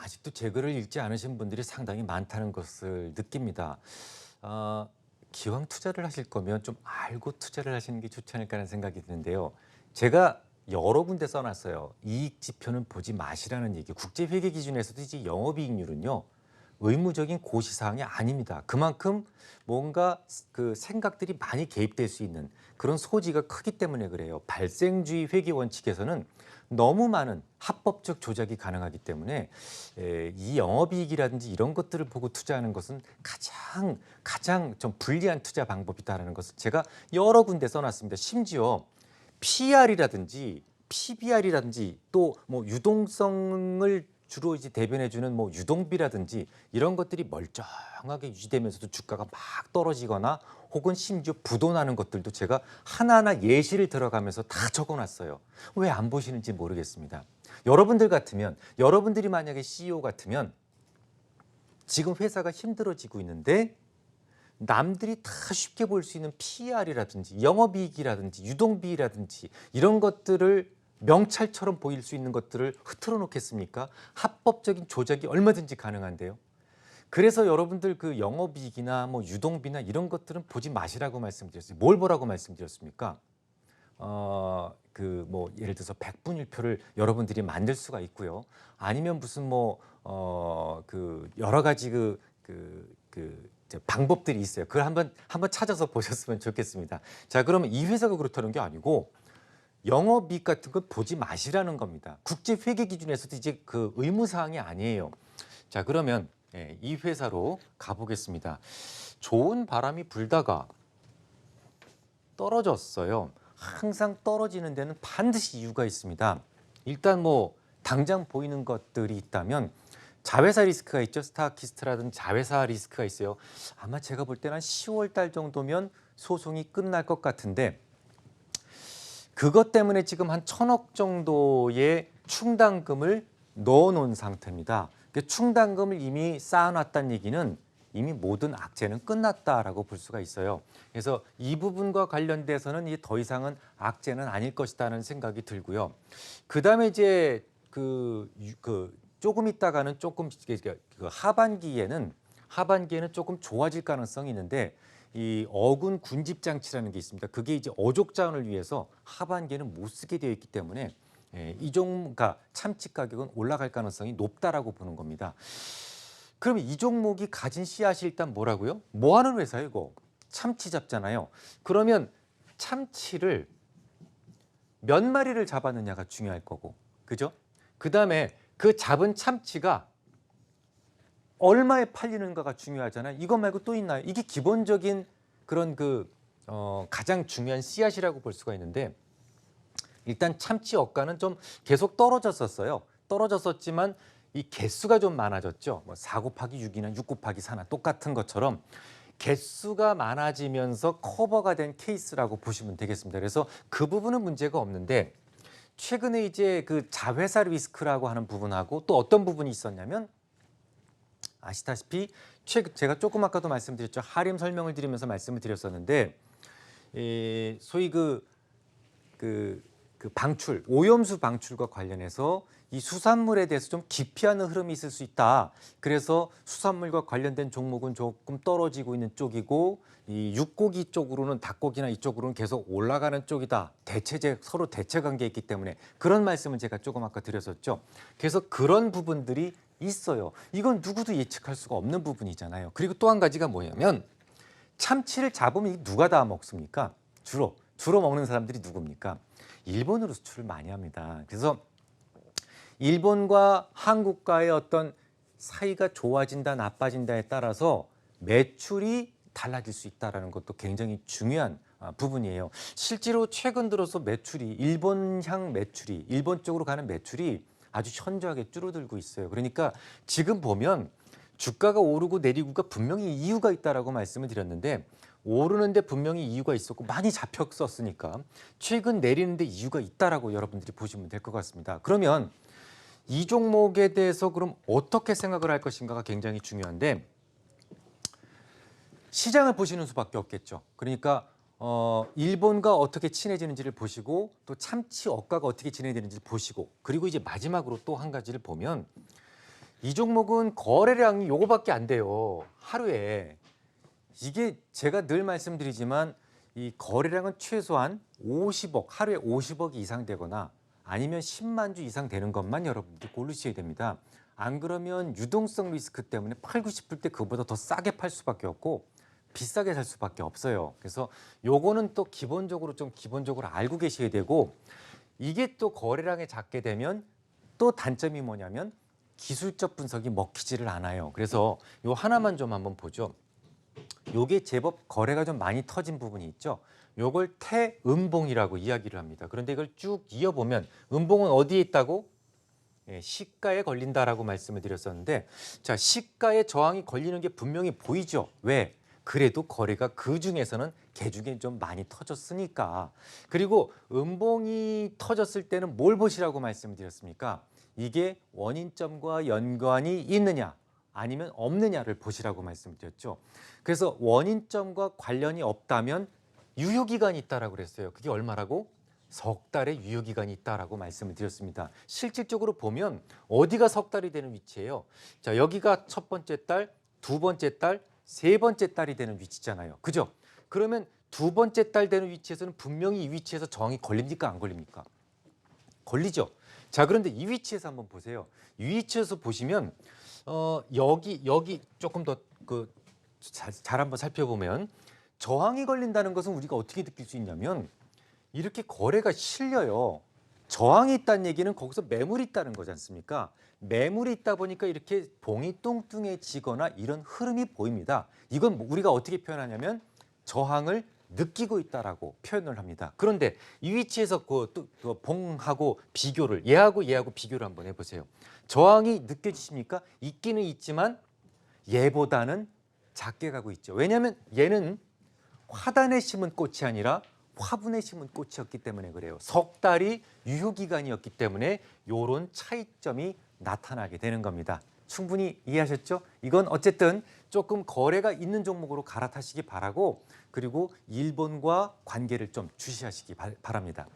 아직도 제 글을 읽지 않으신 분들이 상당히 많다는 것을 느낍니다. 기왕 투자를 하실 거면 좀 알고 투자를 하시는 게 좋지 않을까 하는 생각이 드는데요. 제가 여러 군데 써놨어요. 이익 지표는 보지 마시라는 얘기. 국제회계 기준에서도 이제 영업이익률은요, 의무적인 고시사항이 아닙니다. 그만큼 뭔가 그 생각들이 많이 개입될 수 있는 그런 소지가 크기 때문에 그래요. 발생주의 회계 원칙에서는 너무 많은 합법적 조작이 가능하기 때문에 이 영업이익이라든지 이런 것들을 보고 투자하는 것은 가장 좀 불리한 투자 방법이다라는 것을 제가 여러 군데 써놨습니다. 심지어 PR이라든지 PBR이라든지 또 뭐 유동성을 주로 이제 대변해주는 뭐 유동비라든지 이런 것들이 멀쩡하게 유지되면서도 주가가 막 떨어지거나 혹은 심지어 부도나는 것들도 제가 하나하나 예시를 들어가면서 다 적어놨어요. 왜 안 보시는지 모르겠습니다. 여러분들 같으면, 여러분들이 만약에 CEO 같으면 지금 회사가 힘들어지고 있는데 남들이 다 쉽게 볼 수 있는 PR이라든지 영업이익이라든지 유동비라든지 이런 것들을 명찰처럼 보일 수 있는 것들을 흐트러 놓겠습니까? 합법적인 조작이 얼마든지 가능한데요. 그래서 여러분들 그 영업이익이나 뭐 유동비나 이런 것들은 보지 마시라고 말씀드렸어요. 뭘 보라고 말씀드렸습니까? 그 뭐 예를 들어서 백분일표를 여러분들이 만들 수가 있고요. 아니면 무슨 뭐 그 여러 가지 이제 방법들이 있어요. 그걸 한번 찾아서 보셨으면 좋겠습니다. 자, 그러면 이 회사가 그렇다는 게 아니고 영업이익 같은 거 보지 마시라는 겁니다. 국제 회계 기준에서도 이제 그 의무 사항이 아니에요. 자, 그러면 이 회사로 가보겠습니다. 좋은 바람이 불다가 떨어졌어요. 항상 떨어지는 데는 반드시 이유가 있습니다. 일단 뭐 당장 보이는 것들이 있다면 자회사 리스크가 있죠. 스타키스트라든지 자회사 리스크가 있어요. 아마 제가 볼 때는 한 10월 달 정도면 소송이 끝날 것 같은데 그것 때문에 지금 한 1,000억 정도의 충당금을 넣어놓은 상태입니다. 충당금을 이미 쌓아놨다는 얘기는 이미 모든 악재는 끝났다라고 볼 수가 있어요. 그래서 이 부분과 관련돼서는 이제 더 이상은 악재는 아닐 것이라는 생각이 들고요. 그다음에 이제 조금 있다가는 조금 그 하반기에는 조금 좋아질 가능성이 있는데 이 어군 군집 장치라는 게 있습니다. 그게 이제 어족 자원을 위해서 하반기에는 못 쓰게 되어 있기 때문에 이 종가 참치 가격은 올라갈 가능성이 높다라고 보는 겁니다. 그러면 이 종목이 가진 씨앗이 일단 뭐라고요? 뭐 하는 회사예요, 이거? 참치 잡잖아요. 그러면 참치를 몇 마리를 잡았느냐가 중요할 거고, 그죠? 그다음에 그 잡은 참치가 얼마에 팔리는가가 중요하잖아요. 이것 말고 또 있나요? 이게 기본적인 그런 가장 중요한 씨앗이라고 볼 수가 있는데 일단 참치 어가는 좀 계속 떨어졌었어요. 떨어졌었지만 이 개수가 좀 많아졌죠. 뭐 4 곱하기 6이나 6 곱하기 4나 똑같은 것처럼 개수가 많아지면서 커버가 된 케이스라고 보시면 되겠습니다. 그래서 그 부분은 문제가 없는데 최근에 이제 그 자회사 리스크라고 하는 부분하고 또 어떤 부분이 있었냐면 아시다시피 제가 조금 아까도 말씀드렸죠. 하림 설명을 드리면서 말씀을 드렸었는데 소위 방출, 오염수 방출과 관련해서 이 수산물에 대해서 좀 기피하는 흐름이 있을 수 있다. 그래서 수산물과 관련된 종목은 조금 떨어지고 있는 쪽이고 이 육고기 쪽으로는 닭고기나 이쪽으로는 계속 올라가는 쪽이다. 서로 대체 관계에 있기 때문에 그런 말씀을 제가 조금 아까 드렸었죠. 그래서 그런 부분들이 있어요. 이건 누구도 예측할 수가 없는 부분이잖아요. 그리고 또 한 가지가 뭐냐면 참치를 잡으면 누가 다 먹습니까? 주로 먹는 사람들이 누굽니까? 일본으로 수출을 많이 합니다. 그래서 일본과 한국과의 어떤 사이가 좋아진다 나빠진다에 따라서 매출이 달라질 수 있다는 것도 굉장히 중요한 부분이에요. 실제로 최근 들어서 일본 쪽으로 가는 매출이 아주 현저하게 줄어들고 있어요. 그러니까 지금 보면 주가가 오르고 내리고가 분명히 이유가 있다라고 말씀을 드렸는데 오르는데 분명히 이유가 있었고 많이 잡혔었으니까 최근 내리는데 이유가 있다라고 여러분들이 보시면 될 것 같습니다. 그러면 이 종목에 대해서 그럼 어떻게 생각을 할 것인가가 굉장히 중요한데 시장을 보시는 수밖에 없겠죠. 그러니까 일본과 어떻게 친해지는지를 보시고 또 참치 억가가 어떻게 진행되는지 보시고 그리고 이제 마지막으로 또 한 가지를 보면 이 종목은 거래량이 요거밖에 안 돼요. 하루에. 이게 제가 늘 말씀드리지만 이 거래량은 최소한 50억, 하루에 50억이 이상 되거나 아니면 10만 주 이상 되는 것만 여러분들이 고르셔야 됩니다. 안 그러면 유동성 리스크 때문에 팔고 싶을 때 그보다 더 싸게 팔 수밖에 없고 비싸게 살 수밖에 없어요. 그래서 요거는 또 기본적으로 알고 계셔야 되고, 이게 또 거래량이 작게 되면 또 단점이 뭐냐면 기술적 분석이 먹히지를 않아요. 그래서 요 하나만 좀 한번 보죠. 요게 제법 거래가 좀 많이 터진 부분이 있죠. 요걸 태음봉이라고 이야기를 합니다. 그런데 이걸 쭉 이어보면 음봉은 어디에 있다고? 예, 시가에 걸린다라고 말씀을 드렸었는데, 자, 시가에 저항이 걸리는 게 분명히 보이죠. 왜? 그래도 거래가 그 중에서는 개중에 좀 많이 터졌으니까. 그리고 음봉이 터졌을 때는 뭘 보시라고 말씀을 드렸습니까? 이게 원인점과 연관이 있느냐 아니면 없느냐를 보시라고 말씀드렸죠. 그래서 원인점과 관련이 없다면 유효기간이 있다라고 그랬어요. 그게 얼마라고? 석 달의 유효기간이 있다라고 말씀을 드렸습니다. 실질적으로 보면 어디가 석 달이 되는 위치예요? 자, 여기가 첫 번째 달, 두 번째 달, 세 번째 달이 되는 위치잖아요. 그죠? 그러면 두 번째 달 되는 위치에서는 분명히 이 위치에서 저항이 걸립니까? 안 걸립니까? 걸리죠. 자, 그런데 이 위치에서 한번 보세요. 이 위치에서 보시면 여기 조금 더 잘 한번 살펴보면 저항이 걸린다는 것은 우리가 어떻게 느낄 수 있냐면 이렇게 거래가 실려요. 저항이 있다는 얘기는 거기서 매물이 있다는 거지 않습니까? 매물이 있다 보니까 이렇게 봉이 뚱뚱해지거나 이런 흐름이 보입니다. 이건 우리가 어떻게 표현하냐면 저항을 느끼고 있다라고 표현을 합니다. 그런데 이 위치에서 그 봉하고 비교를 얘하고 비교를 한번 해보세요. 저항이 느껴지십니까? 있기는 있지만 얘보다는 작게 가고 있죠. 왜냐하면 얘는 화단에 심은 꽃이 아니라 화분에 심은 꽃이었기 때문에 그래요. 석 달이 유효기간이었기 때문에 이런 차이점이 나타나게 되는 겁니다. 충분히 이해하셨죠? 이건 어쨌든 조금 거래가 있는 종목으로 갈아타시기 바라고, 그리고 일본과 관계를 좀 주시하시기 바랍니다.